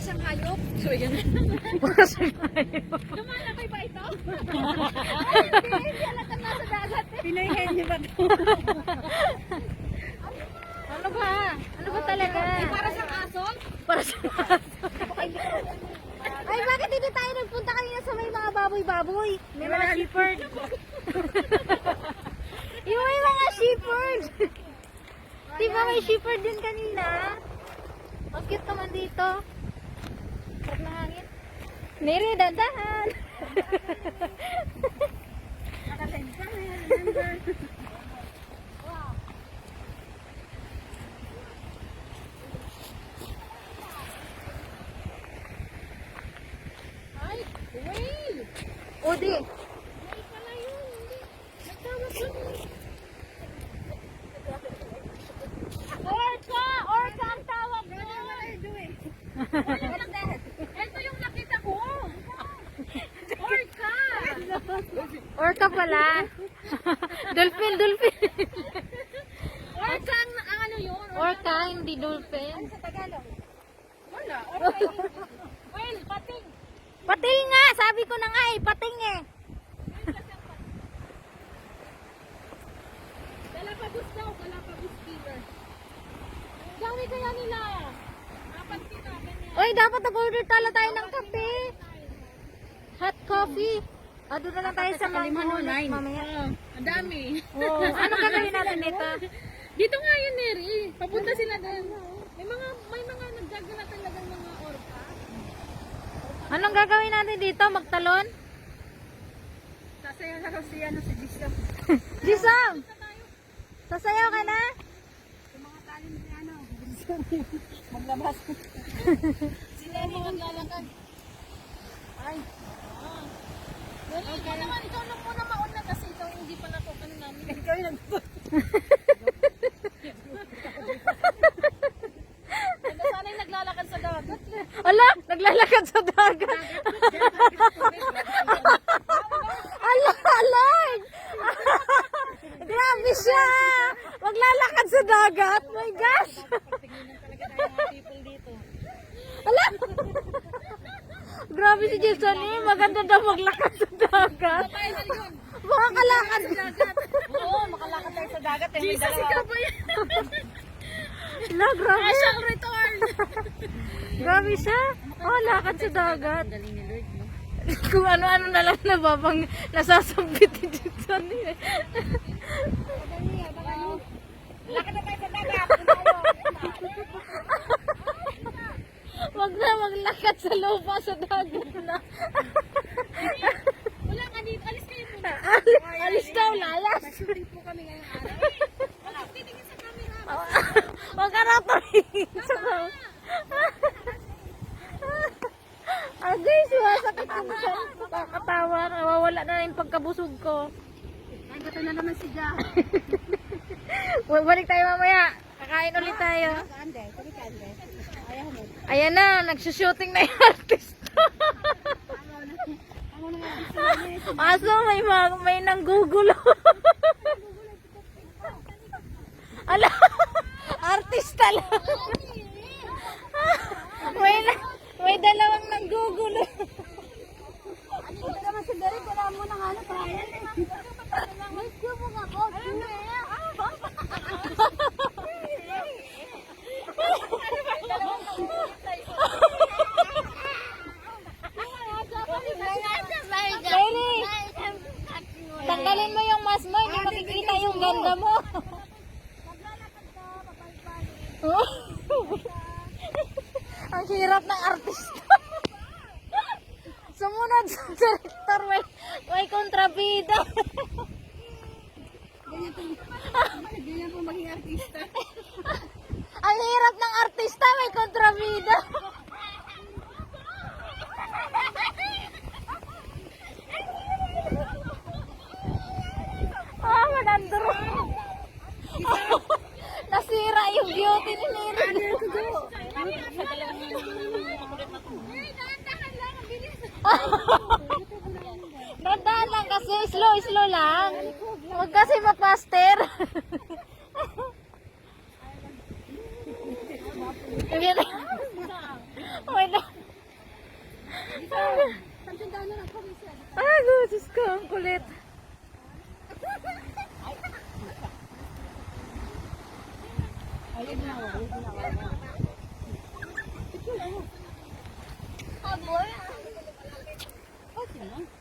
siyang hayop. So, yan. Para siyang hayop. Lumalakay ba ito? Hindi halata nasa dagat. Pinayhen niyo ba ito? Ano ba? Ano ba talaga? Para siyang aso? Para siyang aso. Ay, bakit hindi tayo nagpunta kanina sa may mga baboy-baboy? May mga shepherd. Yung may mga shepherd. Di ba may shepherd din kanina? Ang cute naman dito. Sarap na hangin. Nere, dandahan. Ay, whale! Odi. Whale pala yun. Nagtawag yun. Orca! Orca ang tawag mo! Ito yung nakita ko. Orca! Orca pala. Dolphin, dolphin. Orca ang ano yun? Orca, hindi dolphin. Sa Tagalog? Wala. Orca yung whale, pating. Pating nga! Sabi ko na nga eh, pating eh. Galapagos daw, Galapagos fever. Ang dami kaya nila. Apat kita, ganyan. Oy, dapat nag-order tala tayo ng kape. Hot coffee. Doon na lang tayo sa mga mamaya. Ang dami. Oh, ano gagawin natin dito? Dito nga yun, Neri. Papunta sila doon. May mga naggagala talagang mga orca. Anong gagawin natin dito? Magtalon? Sasayaw na si Jisoo. Jisong! Sasayaw ka na? Yung mga talent ni maglabas. Sila yung maglalakad. Ay. Ikaw naman, ikaw lang muna mauna kasi ikaw hindi pala ko ano namin. Ikaw yung sana'y naglalakad sa dagat. Ala! Naglalakad sa dagat. Ala! Alay! Grabe siya! Maglalakad sa dagat. My gosh! Ala! Grabe si Jason eh. Maganda daw maglakad sa dagat. Makakalakad. Oo, makalakad tayo sa dagat. Jesus, ikaw ba yan? Ala, grabe. Siyang return. Grabe siya. Oh, lakad sa dagat. Kung ano-ano na lang nababang nasasambit ni Jason eh. Lakad na tayo sa dagat. Wag na maglakad sa lupa sa dagat na. Wala ka dito. Alis kayo muna. Alis daw, layas. Shooting po kami ngayong araw. Huwag titingin sa camera. Wag ka na tumingin sa bawah. Ah guys, sumasakit yung tiyan. Nakakatawa. Nawawala na yung pagkabusog ko. Nandito na naman si Ja. Balik tayo mamaya. Kakain ulit tayo. Ande, kami ka Ande. Ayaw mo. Ayan na, nagsushooting na yung artista. Aso, may nanggugulo. Ala, artista lang. may dalawang nanggugulo. Ano ba naman si Derek? Wala mo nang ano, trial eh. Medyo mo nga po. Alam na yan. Bailey, tanggalin mo yung mask mo, hindi makikita yung ganda mo. Ang hirap ng artista. Sumunod sa director, may kontrabida. Ganyan po maging artista. Ang hirap ng artista, may kontrabida. Manandro. Nasira yung beauty ni Nero. Dandan lang kasi, slow lang. Huwag kasi mapaster. Wait kulit. Aboy. Oh, sino?